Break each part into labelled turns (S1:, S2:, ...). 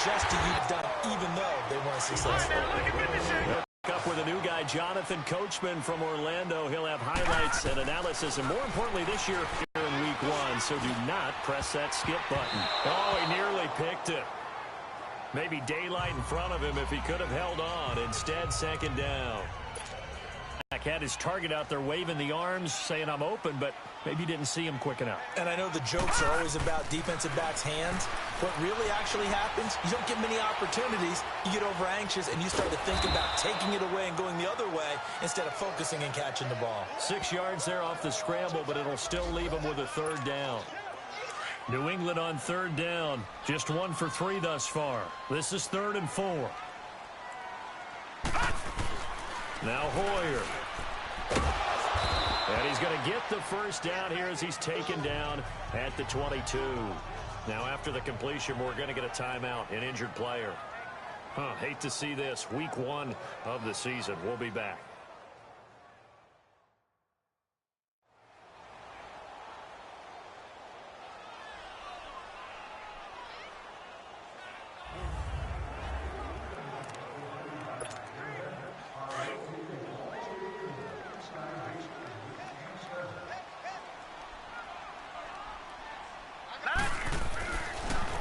S1: suggest to you done, even though they weren't successful.
S2: Up with a new guy, Jonathan Coachman from Orlando. He'll have highlights and analysis, and more importantly this year here in week 1. So do not press that skip button. Oh, he nearly picked it. Maybe daylight in front of him if he could have held on. Instead, second down. Had his target out there waving the arms, saying I'm open, but maybe didn't see him quick enough.
S1: And I know the jokes are always about defensive backs' hands. What really actually happens, you don't get many opportunities. You get over anxious, and you start to think about taking it away and going the other way instead of focusing and catching the ball.
S2: 6 yards there off the scramble, but it'll still leave him with a third down. New England on third down. Just 1 for 3 thus far. This is 3rd and 4. Now Hoyer. And he's going to get the first down here as he's taken down at the 22. Now after the completion, we're going to get a timeout, an injured player. Hate to see this. Week 1 of the season. We'll be back.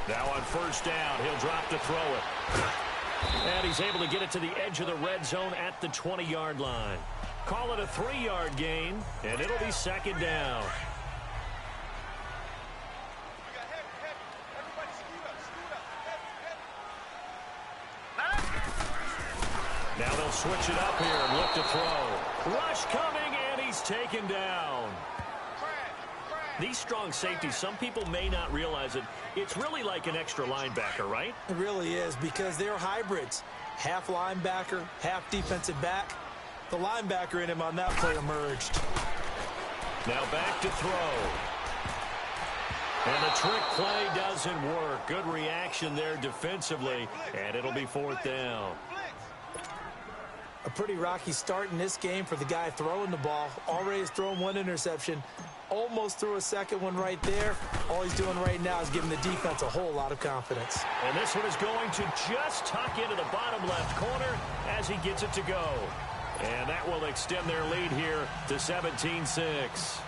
S2: Now on first down, he'll drop to throw it. And he's able to get it to the edge of the red zone at the 20-yard line. Call it a 3-yard gain, and it'll be second down. Now they'll switch it up here and look to throw. Rush coming, and he's taken down. These strong safeties, some people may not realize it. It's really like an extra linebacker, right?
S1: It really is, because they're hybrids. Half linebacker, half defensive back. The linebacker in him on that play emerged.
S2: Now back to throw. And the trick play doesn't work. Good reaction there defensively, and it'll be 4th down.
S1: A pretty rocky start in this game for the guy throwing the ball. Already has thrown 1 interception. Almost threw a second one right there. All he's doing right now is giving the defense a whole lot of confidence.
S2: And this one is going to just tuck into the bottom left corner as he gets it to go. And that will extend their lead here to 17-6.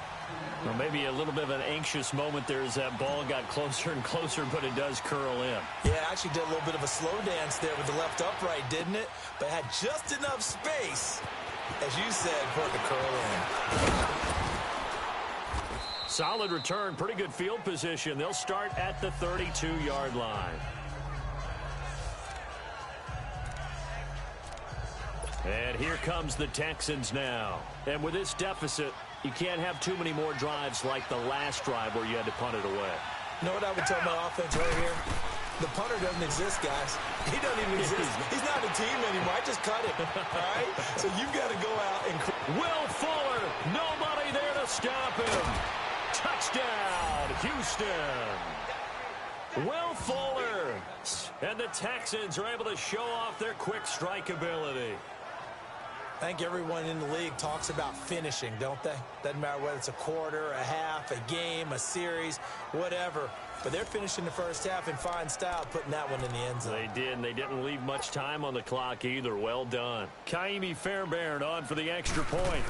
S2: Well, maybe a little bit of an anxious moment there as that ball got closer and closer, but it does curl in.
S1: Yeah, actually did a little bit of a slow dance there with the left upright, didn't it? But had just enough space, as you said, for it to curl in.
S2: Solid return, pretty good field position. They'll start at the 32-yard line. And here comes the Texans now. And with this deficit, you can't have too many more drives like the last drive where you had to punt it away.
S1: You know what I would tell my offense right here? The punter doesn't exist, guys. He doesn't even exist. He's not a team anymore. I just cut him, all right? So you've got to go out and...
S2: Will Fuller, nobody there to stop him. Touchdown, Houston. Will Fuller. And the Texans are able to show off their quick strike ability.
S1: I think everyone in the league talks about finishing, don't they? Doesn't matter whether it's a quarter, a half, a game, a series, whatever. But they're finishing the first half in fine style, putting that one in the end zone.
S2: They did, and they didn't leave much time on the clock either. Well done. Kaimi Fairbairn on for the extra point.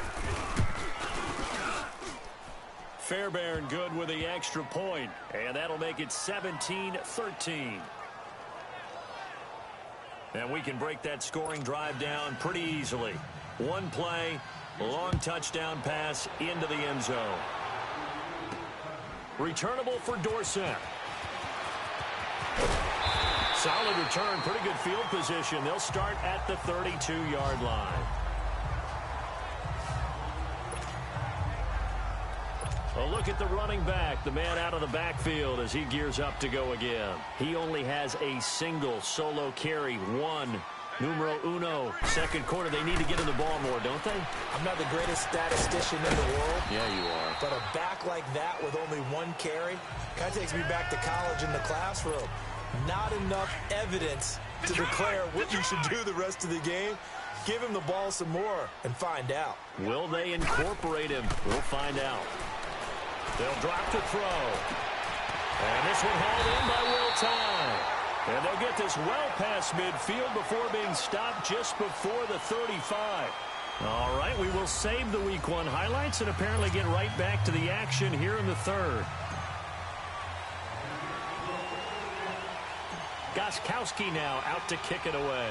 S2: Fairbairn good with the extra point, and that'll make it 17-13. And we can break that scoring drive down pretty easily. One play, long touchdown pass into the end zone. Returnable for Dorsett. Solid return, pretty good field position. They'll start at the 32-yard line. A look at the running back, the man out of the backfield as he gears up to go again. He only has a single solo carry, one. Numero uno, second quarter. They need to get in the ball more, don't they?
S1: I'm not the greatest statistician in the world.
S2: Yeah, you are.
S1: But a back like that with only one carry kind of takes me back to college in the classroom. Not enough evidence to declare what you should do the rest of the game. Give him the ball some more and find out.
S2: Will they incorporate him? We'll find out. They'll drop to throw. And this one hauled in by Will Tye. And they'll get this well past midfield before being stopped just before the 35. All right, we will save the Week 1 highlights and apparently get right back to the action here in the third. Gostkowski now out to kick it away.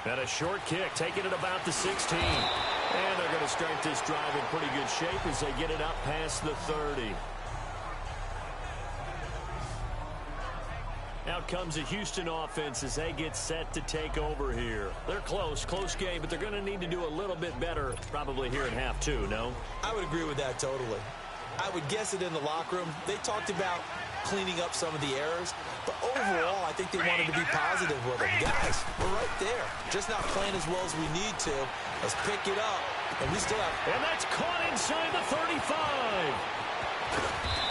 S2: And a short kick, taking it about the 16. And they're going to start this drive in pretty good shape as they get it up past the 30. Out comes the Houston offense as they get set to take over here. They're close game, but they're going to need to do a little bit better probably here in half two, no?
S1: I would agree with that totally. I would guess it in the locker room. They talked about cleaning up some of the errors, but overall, I think they wanted to be positive with them. Guys, we're right there. Just not playing as well as we need to. Let's pick it up, and we still have...
S2: And that's caught inside the 35.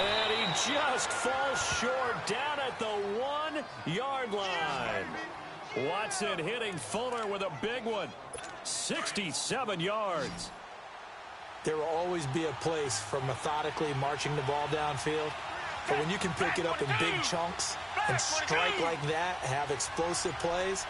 S2: And he just falls short down at the 1-yard line. Watson hitting Fuller with a big one. 67 yards.
S1: There will always be a place for methodically marching the ball downfield. But when you can pick it up in big chunks and strike like that, have explosive plays,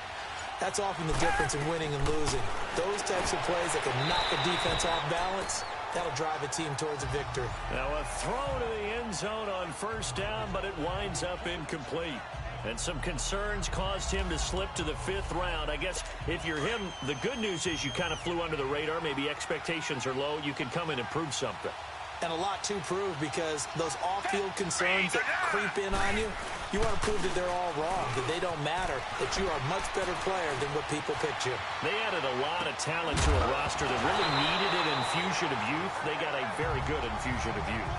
S1: that's often the difference in winning and losing. Those types of plays that can knock a defense off balance, that'll drive a team towards a victory.
S2: Now a throw to the end zone on first down, but it winds up incomplete. And some concerns caused him to slip to the 5th round. I guess if you're him, the good news is you kind of flew under the radar. Maybe expectations are low. You can come in and prove something.
S1: And a lot to prove because those off-field concerns that creep in on you, you want to prove that they're all wrong, that they don't matter, that you are a much better player than what people picture.
S2: They added a lot of talent to a roster that really needed an infusion of youth. They got a very good infusion of youth.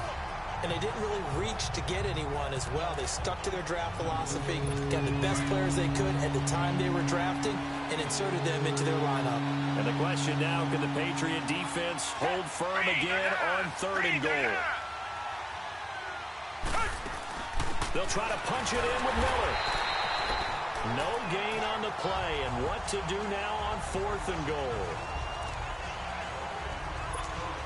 S1: And they didn't really reach to get anyone as well. They stuck to their draft philosophy, got the best players they could at the time they were drafting, and inserted them into their lineup.
S2: And the question now, can the Patriot defense hold firm again on 3rd and goal? They'll try to punch it in with Miller. No gain on the play, and what to do now on 4th and goal?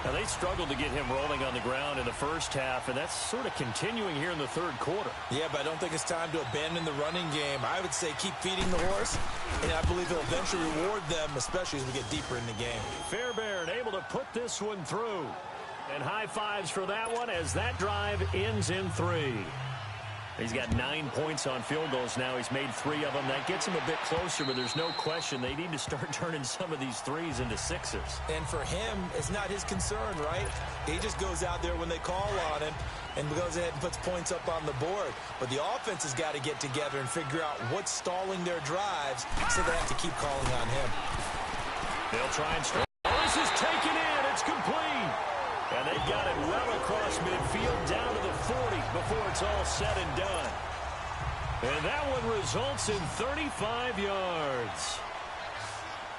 S2: Now, they struggled to get him rolling on the ground in the first half, and that's sort of continuing here in the 3rd quarter.
S1: Yeah, but I don't think it's time to abandon the running game. I would say keep feeding the horse, and I believe he'll eventually reward them, especially as we get deeper in the game.
S2: Fairbairn able to put this one through. And high fives for that one as that drive ends in 3. He's got 9 points on field goals now. He's made 3 of them. That gets him a bit closer, but there's no question they need to start turning some of these 3s into 6s.
S1: And for him, it's not his concern, right? He just goes out there when they call on him and goes ahead and puts points up on the board. But the offense has got to get together and figure out what's stalling their drives, so they have to keep calling on him.
S2: They'll try and start. Oh, this is taken in. It's complete. And they've got it well across midfield down to the 40 before it's all said and done. And that one results in 35 yards.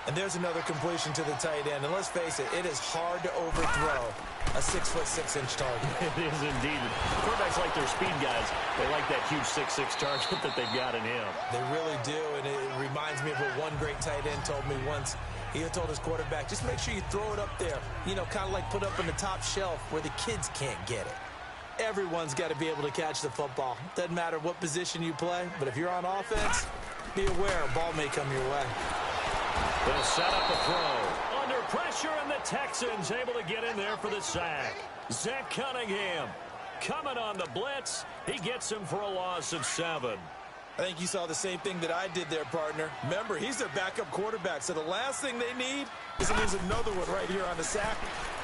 S1: And there's another completion to the tight end. And let's face it, it is hard to overthrow a 6'6" target.
S2: It is indeed. Quarterbacks like their speed guys. They like that huge 6'6" target that they've got in him.
S1: They really do, and it reminds me of what one great tight end told me once. He told his quarterback, just make sure you throw it up there. You know, kind of like put up on the top shelf where the kids can't get it. Everyone's got to be able to catch the football. Doesn't matter what position you play, but if you're on offense, be aware a ball may come your way.
S2: They'll set up a throw. Under pressure, and the Texans able to get in there for the sack. Zach Cunningham coming on the blitz. He gets him for a loss of 7.
S1: I think you saw the same thing that I did there, partner. Remember, he's their backup quarterback, so the last thing they need is to lose another one right here on the sack.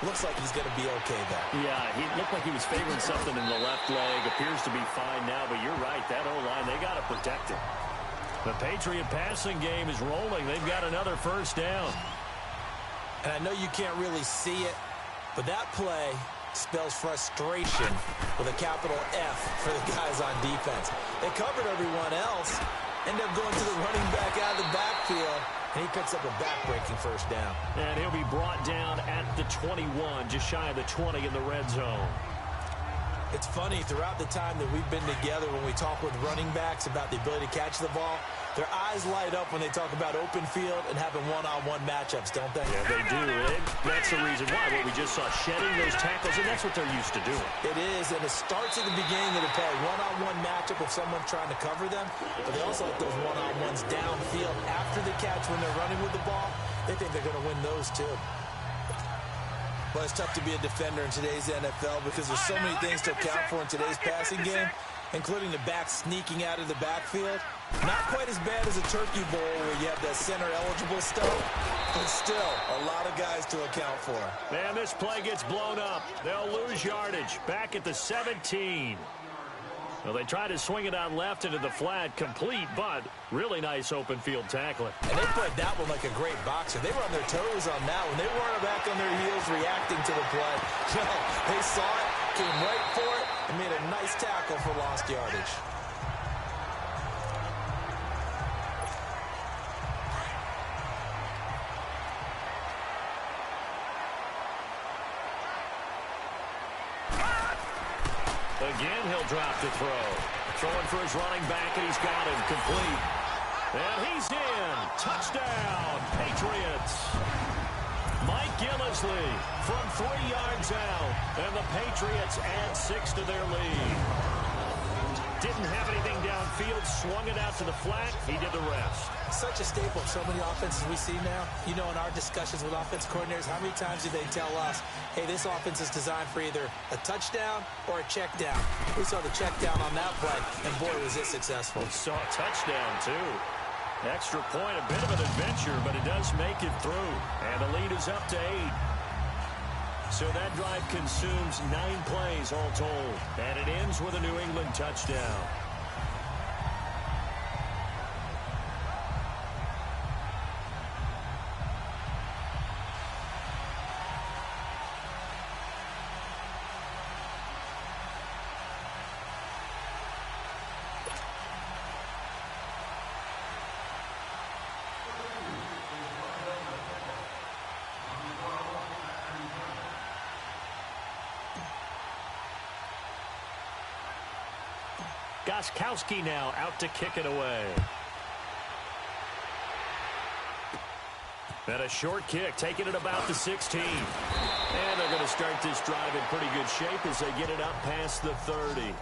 S1: Looks like he's going to be okay, though.
S2: Yeah, he looked like he was favoring something in the left leg. Appears to be fine now, but you're right. That O-line, they got to protect him. The Patriot passing game is rolling. They've got another first down.
S1: And I know you can't really see it, but that play spells frustration with a capital F for the guys on defense. They covered everyone else, end up going to the running back out of the backfield, and he picks up a back-breaking first down.
S2: And he'll be brought down at the 21, just shy of the 20 in the red zone.
S1: It's funny, throughout the time that we've been together, when we talk with running backs about the ability to catch the ball, their eyes light up when they talk about open field and having one-on-one matchups, don't they?
S2: Yeah, they do. And that's the reason why. What we just saw, shedding those tackles, and that's what they're used to doing.
S1: It is, and it starts at the beginning of the play. One-on-one matchup if someone's trying to cover them, but they also have those one-on-ones downfield after the catch when they're running with the ball. They think they're going to win those, too. But it's tough to be a defender in today's NFL because there's so many things to account for in today's passing game, including the back sneaking out of the backfield. Not quite as bad as a turkey bowl where you have that center-eligible stuff, but still a lot of guys to account for.
S2: And this play gets blown up. They'll lose yardage. Back at the 17. Well, they try to swing it on left into the flat, complete, but really nice open field tackling.
S1: And they played that one like a great boxer. They were on their toes on that one. They weren't back on their heels reacting to the play. No, they saw it, came right for it, and made a nice tackle for lost yardage.
S2: Again, he'll drop the throw. Throwing for his running back, and he's got him complete. And he's in. Touchdown, Patriots. Mike Gillislee from 3 yards out. And the Patriots add 6 to their lead. Didn't have anything downfield, swung it out to the flat. He did the rest.
S1: Such a staple of so many offenses we see now. You know, in our discussions with offense coordinators, how many times do they tell us, hey, this offense is designed for either a touchdown or a check down. We saw the check down on that play, and boy, was it successful.
S2: We saw a touchdown, too. Extra point, a bit of an adventure, but it does make it through. And the lead is up to 8. So that drive consumes 9 plays all told. And it ends with a New England touchdown. Gostkowski now out to kick it away. And a short kick, taking it about the 16. And they're going to start this drive in pretty good shape as they get it up past the 30.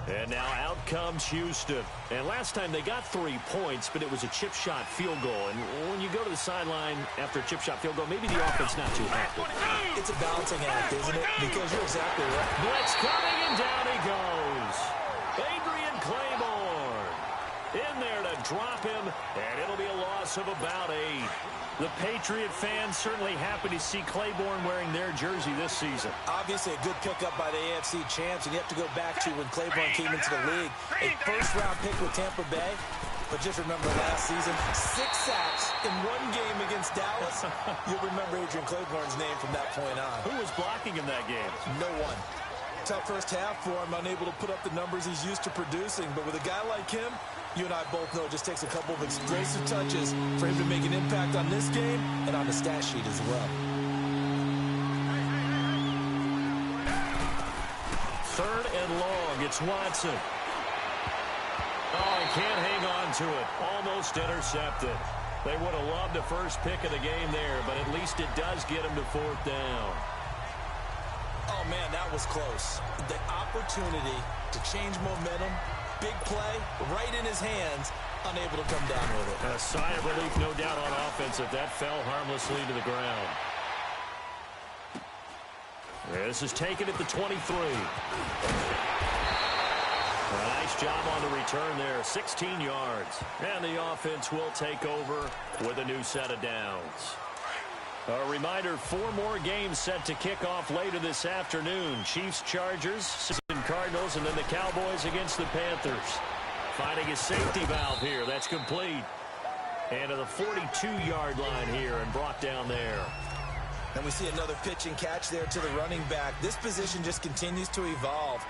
S2: And now out comes Houston. And last time they got 3 points, but it was a chip shot field goal. And when you go to the sideline after a chip shot field goal, maybe the offense not too happy.
S1: It's a balancing act, isn't it? Because you're exactly right.
S2: Blitz coming, and down he goes. Adrian Claiborne in there to drop him, and it'll be a loss of about 8. The Patriot fans certainly happy to see Claiborne wearing their jersey this season.
S1: Obviously a good pickup by the AFC champs, and you have to go back to when Claiborne came into the league. A first-round pick with Tampa Bay. But just remember last season, 6 sacks in 1 game against Dallas. You'll remember Adrian Claiborne's name from that point on.
S2: Who was blocking in that game?
S1: No one. Tough first half for him, unable to put up the numbers he's used to producing. But with a guy like him, you and I both know it just takes a couple of explosive touches for him to make an impact on this game and on the stat sheet as well.
S2: 3rd and long. It's Watson. Oh, he can't hang on to it. Almost intercepted. They would have loved the first pick of the game there, but at least it does get him to 4th down.
S1: Oh, man, that was close. The opportunity to change momentum, big play, right in his hands, unable to come down with it.
S2: A sigh of relief, no doubt, on offense if that fell harmlessly to the ground. This is taken at the 23. A nice job on the return there, 16 yards. And the offense will take over with a new set of downs. A reminder, 4 more games set to kick off later this afternoon. Chiefs, Chargers, and Cardinals, and then the Cowboys against the Panthers. Finding a safety valve here. That's complete. And to the 42-yard line here and brought down there.
S1: And we see another pitch and catch there to the running back. This position just continues to evolve.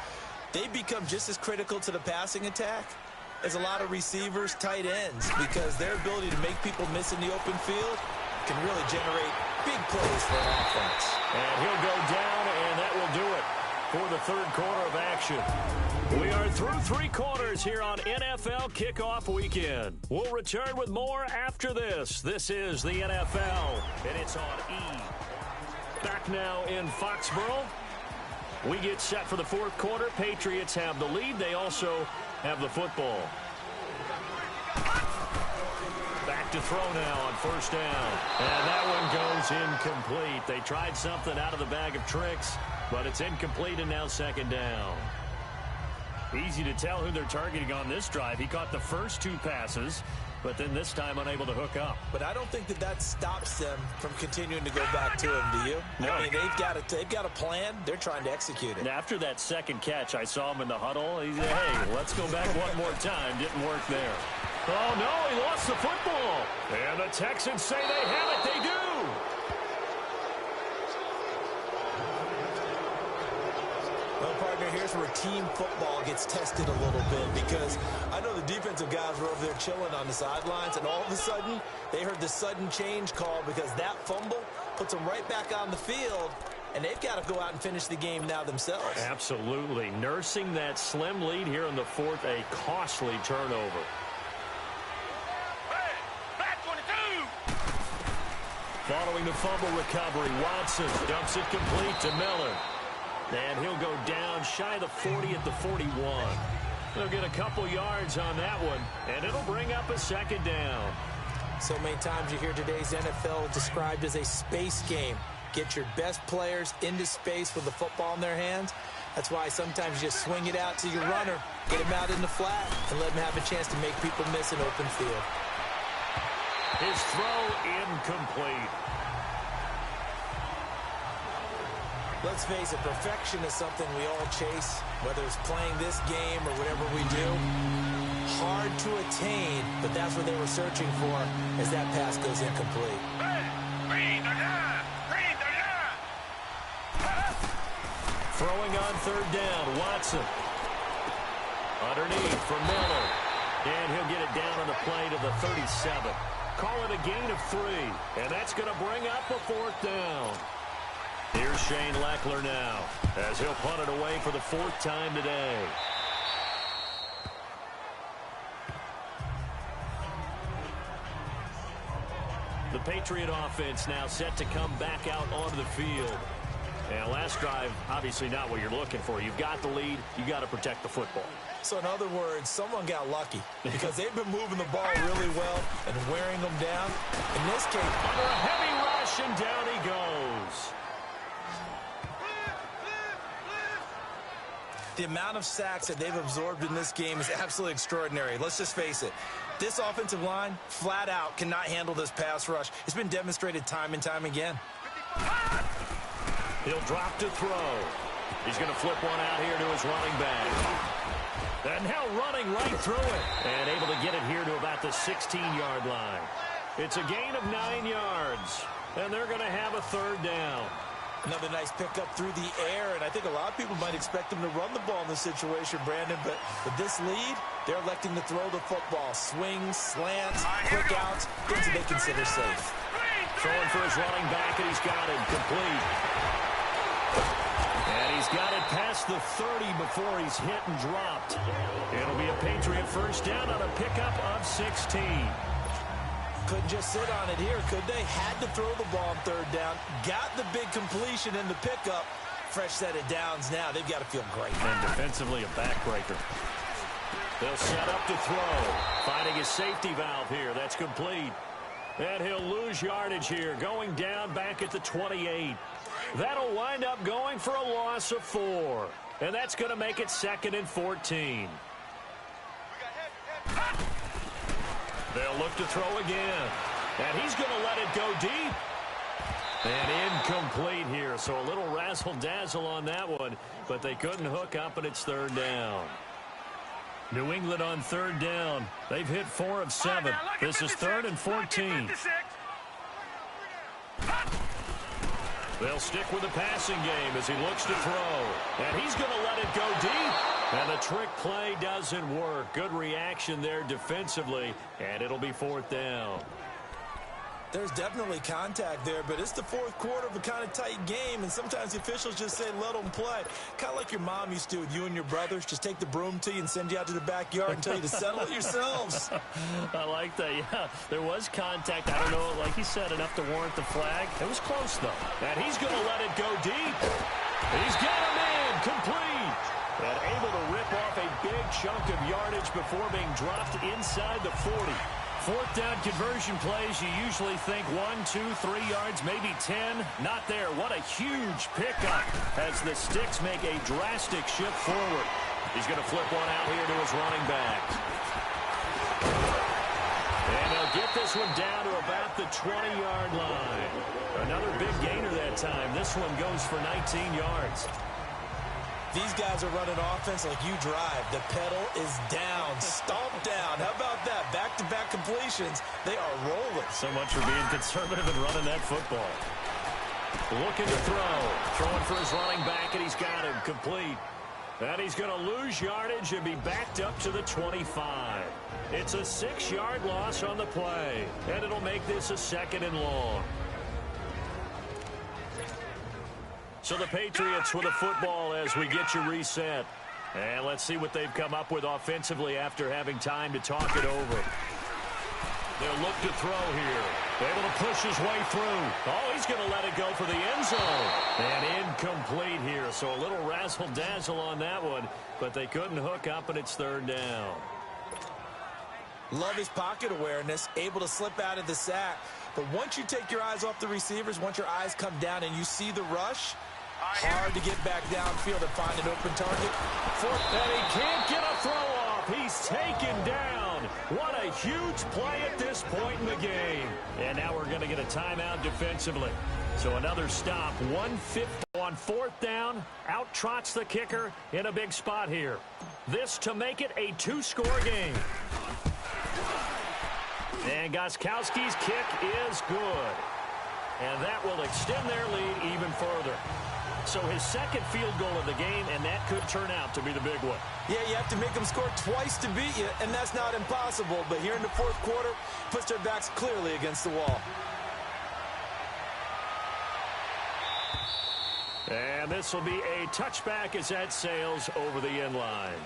S1: They become just as critical to the passing attack as a lot of receivers, tight ends, because their ability to make people miss in the open field can really generate Big plays for an offense.
S2: And he'll go down, and that will do it for the third quarter of action. We are through 3 quarters here on NFL Kickoff Weekend. We'll return with more after this. This is the NFL, and it's on E! Back now in Foxborough. We get set for the fourth quarter. Patriots have the lead. They also have the football. Back to throw now on first down. And that one goes incomplete. They tried something out of the bag of tricks, but it's incomplete and now second down. Easy to tell who they're targeting on this drive. He caught the first 2 passes, but then this time unable to hook up.
S1: But I don't think that stops them from continuing to go back to him, do you?
S2: No.
S1: I mean, they've got a plan. They're trying to execute it.
S2: And after that second catch, I saw him in the huddle. He said, hey, let's go back one more time. Didn't work there. Oh, no, he lost the football. And the Texans say they have it. They do.
S1: Well, partner, here's where team football gets tested a little bit, because I know the defensive guys were over there chilling on the sidelines, and all of a sudden they heard the sudden change call because that fumble puts them right back on the field, and they've got to go out and finish the game now themselves.
S2: Absolutely. Nursing that slim lead here in the fourth, a costly turnover. Following the fumble recovery, Watson dumps it complete to Miller. And he'll go down shy of the 40 at the 41. They'll get a couple yards on that one, and it'll bring up a second down.
S1: So many times you hear today's NFL described as a space game. Get your best players into space with the football in their hands. That's why sometimes you just swing it out to your runner, get him out in the flat, and let him have a chance to make people miss an open field.
S2: His throw incomplete.
S1: Let's face it, perfection is something we all chase, whether it's playing this game or whatever we do. Hard to attain, but that's what they were searching for as that pass goes incomplete.
S2: Throwing on third down, Watson. Underneath for Miller. And he'll get it down on the play to the 37. Call it a gain of 3, and that's going to bring up a fourth down. Here's Shane Lechler now, as he'll punt it away for the 4th time today. The Patriot offense now set to come back out onto the field. And last drive, obviously not what you're looking for. You've got the lead. You got to protect the football.
S1: So in other words, someone got lucky because they've been moving the ball really well and wearing them down. In this case,
S2: under a heavy rush, and down he goes.
S1: The amount of sacks that they've absorbed in this game is absolutely extraordinary. Let's just face it. This offensive line, flat out, cannot handle this pass rush. It's been demonstrated time and time again.
S2: He'll drop to throw. He's going to flip one out here to his running back. And now running right through it. And able to get it here to about the 16-yard line. It's a gain of 9 yards. And they're going to have a third down.
S1: Another nice pickup through the air, and I think a lot of people might expect them to run the ball in this situation, Brandon, but with this lead, they're electing to throw the football. Swings, slants, quick outs, things that they consider safe.
S2: Throwing for his running back, and he's got it complete. And he's got it past the 30 before he's hit and dropped. It'll be a Patriot first down on a pickup of 16.
S1: Couldn't just sit on it here, could they? Had to throw the ball on third down. Got the big completion in the pickup. Fresh set of downs now. They've got to feel great.
S2: And defensively, a backbreaker. They'll set up to throw. Finding his safety valve here. That's complete. And he'll lose yardage here. Going down back at the 28. That'll wind up going for a loss of 4. And that's going to make it 2nd and 14. They'll look to throw again. And he's going to let it go deep. And incomplete here. So a little razzle-dazzle on that one. But they couldn't hook up, and it's third down. New England on third down. They've hit 4 of 7. This is 3rd and 14. They'll stick with the passing game as he looks to throw. And he's going to let it go deep. And the trick play doesn't work. Good reaction there defensively. And it'll be 4th down.
S1: There's definitely contact there, but it's the fourth quarter of a kind of tight game, and sometimes the officials just say, let them play. Kind of like your mom used to with you and your brothers. Just take the broom to you and send you out to the backyard and tell you to settle it yourselves.
S2: I like that, yeah. There was contact. I don't know, like he said, enough to warrant the flag. It was close, though. And he's going to let it go deep. He's got him in, complete. And able to rip off a big chunk of yardage before being dropped inside the 40. Fourth down conversion plays, you usually think 1, 2, 3 yards, maybe 10. Not there. What a huge pickup as the Sticks make a drastic shift forward. He's going to flip one out here to his running back. And he'll get this one down to about the 20-yard line. Another big gainer that time. This one goes for 19 yards.
S1: These guys are running offense like you drive. The pedal is down, stomped down. How about that? Back-to-back completions. They are rolling.
S2: So much for being conservative and running that football. Looking to throw. Throwing for his running back, and he's got him complete. And he's going to lose yardage and be backed up to the 25. It's a 6-yard loss on the play, and it'll make this a 2nd and long. So the Patriots with a football as we get you reset. And let's see what they've come up with offensively after having time to talk it over. They'll look to throw here. Able to push his way through. Oh, he's going to let it go for the end zone. And incomplete here. So a little razzle-dazzle on that one. But they couldn't hook up, and it's 3rd down.
S1: Love his pocket awareness. Able to slip out of the sack. But once you take your eyes off the receivers, once your eyes come down and you see the rush, hard to get back downfield and find an open target.
S2: And he can't get a throw off. He's taken down. What a huge play at this point in the game. And now we're going to get a timeout defensively. So another stop. 1:50 on 4th down. Out trots the kicker in a big spot here. This to make it a 2-score game. And Gostkowski's kick is good. And that will extend their lead even further. So his 2nd field goal of the game, and that could turn out to be the big one.
S1: Yeah, you have to make them score twice to beat you, and that's not impossible. But here in the 4th quarter, puts their backs clearly against the wall.
S2: And this will be a touchback as that sails over the end line.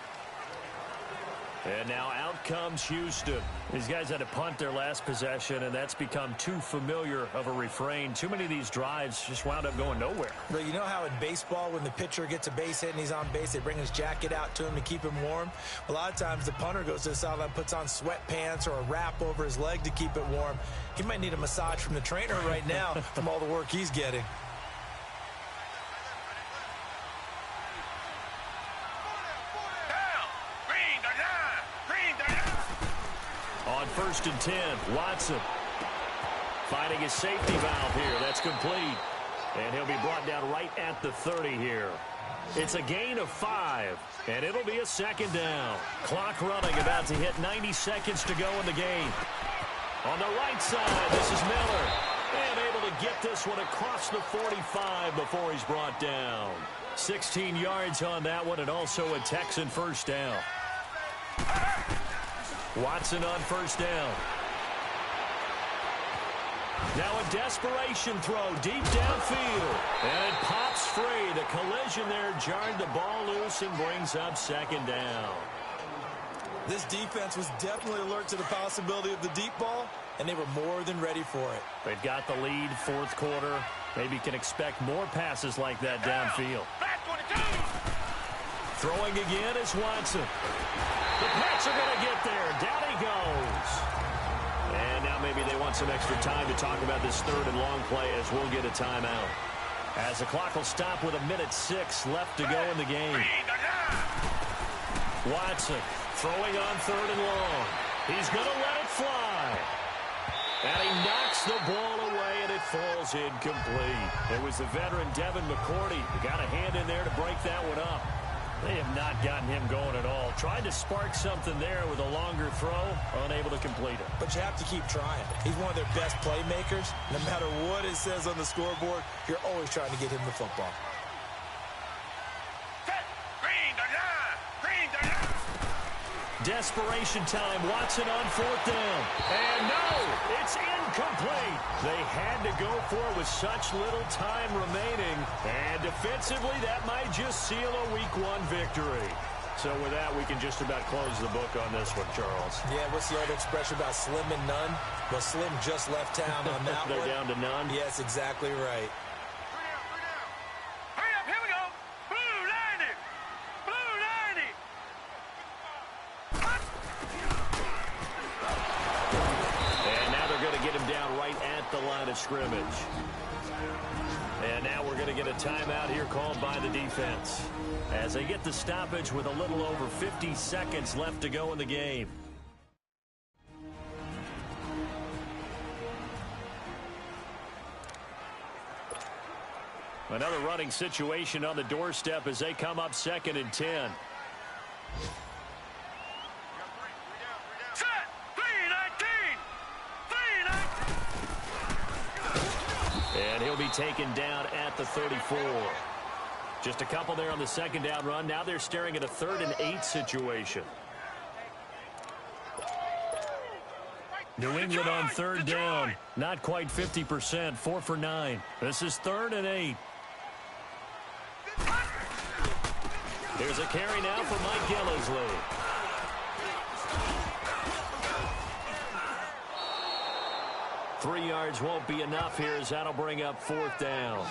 S2: And now out comes Houston. These guys had to punt their last possession, and that's become too familiar of a refrain. Too many of these drives just wound up going nowhere.
S1: But you know how in baseball, when the pitcher gets a base hit and he's on base, they bring his jacket out to him to keep him warm? A lot of times the punter goes to the sideline, puts on sweatpants or a wrap over his leg to keep it warm. He might need a massage from the trainer right now from all the work he's getting.
S2: On 1st and 10, Watson finding his safety valve here. That's complete. And he'll be brought down right at the 30 here. It's a gain of 5, and it'll be a 2nd down. Clock running, about to hit 90 seconds to go in the game. On the right side, this is Miller. And able to get this one across the 45 before he's brought down. 16 yards on that one, and also a Texan 1st down. Watson on 1st down. Now a desperation throw deep downfield. And it pops free. The collision there jarred the ball loose and brings up 2nd down.
S1: This defense was definitely alert to the possibility of the deep ball, and they were more than ready for it.
S2: They've got the lead 4th quarter. Maybe can expect more passes like that downfield. Throwing again is Watson. The Pats are going to get there. Down he goes. And now maybe they want some extra time to talk about this 3rd and long play as we'll get a timeout. As the clock will stop with 1:06 left to go in the game. Watson throwing on 3rd and long. He's going to let it fly. And he knocks the ball away, and it falls incomplete. It was the veteran Devin McCourty who got a hand in there to break that one up. They have not gotten him going at all. Tried to spark something there with a longer throw, unable to complete it.
S1: But you have to keep trying. He's one of their best playmakers. No matter what it says on the scoreboard, you're always trying to get him the football.
S2: Desperation time. Watson on 4th down. And no, it's incomplete. They had to go for it with such little time remaining. And defensively, that might just seal a Week 1 victory. So with that, we can just about close the book on this one, Charles.
S1: Yeah, what's the old expression about slim and none? Well, Slim just left town on that
S2: They're
S1: one.
S2: down to none?
S1: Yes, exactly right.
S3: Hurry up, here we go. Blue 90. Blue 90.
S2: And now they're going to get him down right at the line of scrimmage. And now we're going to get a timeout here called by the defense as they get the stoppage with a little over 50 seconds left to go in the game. Another running situation on the doorstep as they come up 2nd and 10.
S3: Set. 319. 319.
S2: And he'll be taken down at the 34. Just a couple there on the 2nd down run. Now they're staring at a 3rd and 8 situation. New England on 3rd down. Not quite 50%. 4 for 9. This is 3rd and 8. Here's a carry now for Mike Gillislee. Three yards won't be enough here as that'll bring up 4th down.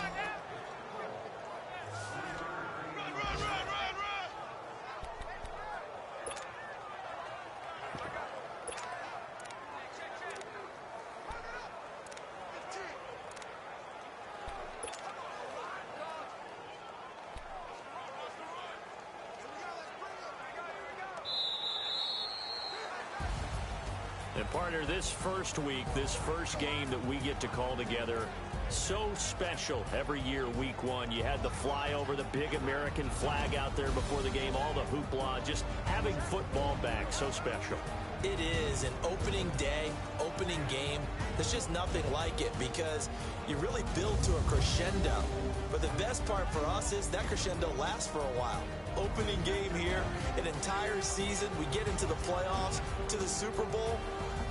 S2: And partner, this first week, this first game that we get to call together, so special every year, Week 1. You had the flyover, the big American flag out there before the game, all the hoopla, just having football back, so special.
S1: It is an opening day, opening game. There's just nothing like it because you really build to a crescendo. But the best part for us is that crescendo lasts for a while. Opening game here, an entire season. We get into the playoffs, to the Super Bowl.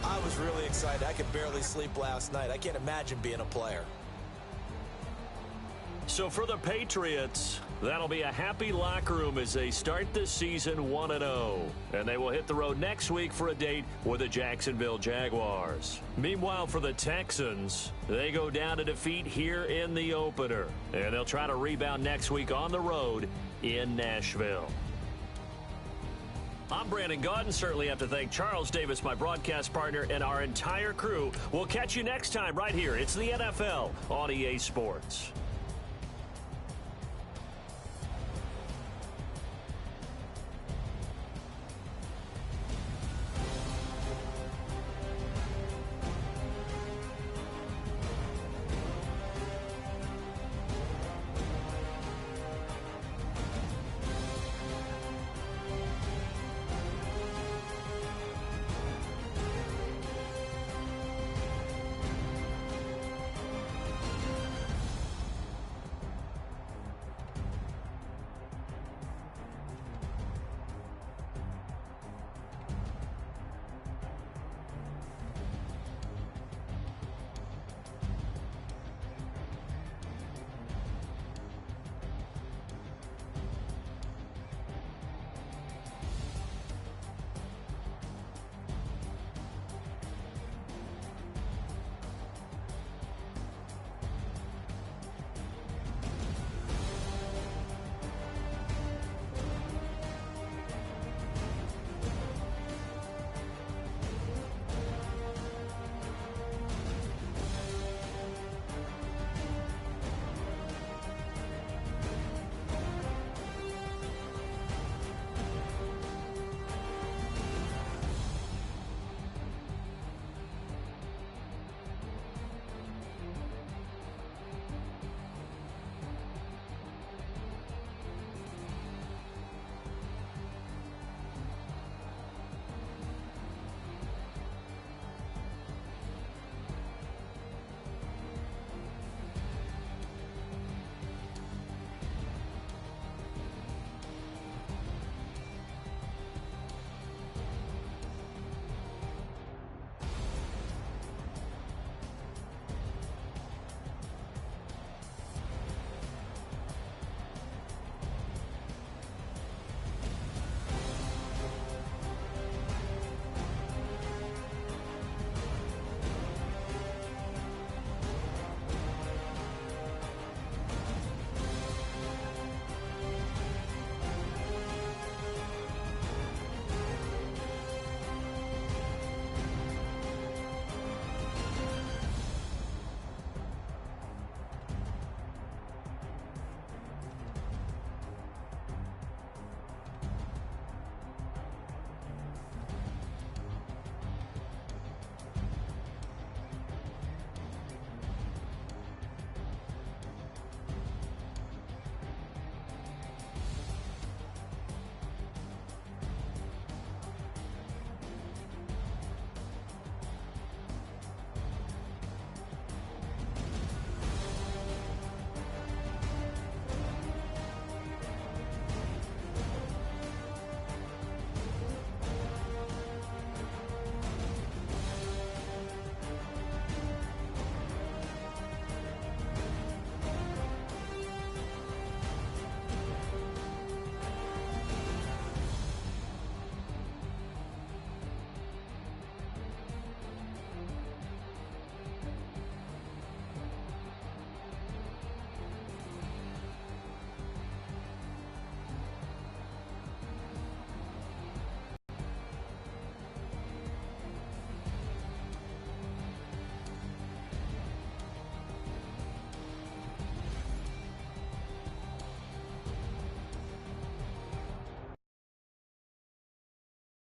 S1: I was really excited. I could barely sleep last night. I can't imagine being a player.
S2: So for the Patriots, that'll be a happy locker room as they start this season 1-0. And they will hit the road next week for a date with the Jacksonville Jaguars. Meanwhile, for the Texans, they go down to defeat here in the opener. And they'll try to rebound next week on the road in Nashville. I'm Brandon Gaudin. Certainly have to thank Charles Davis, my broadcast partner, and our entire crew. We'll catch you next time right here. It's the NFL on EA Sports.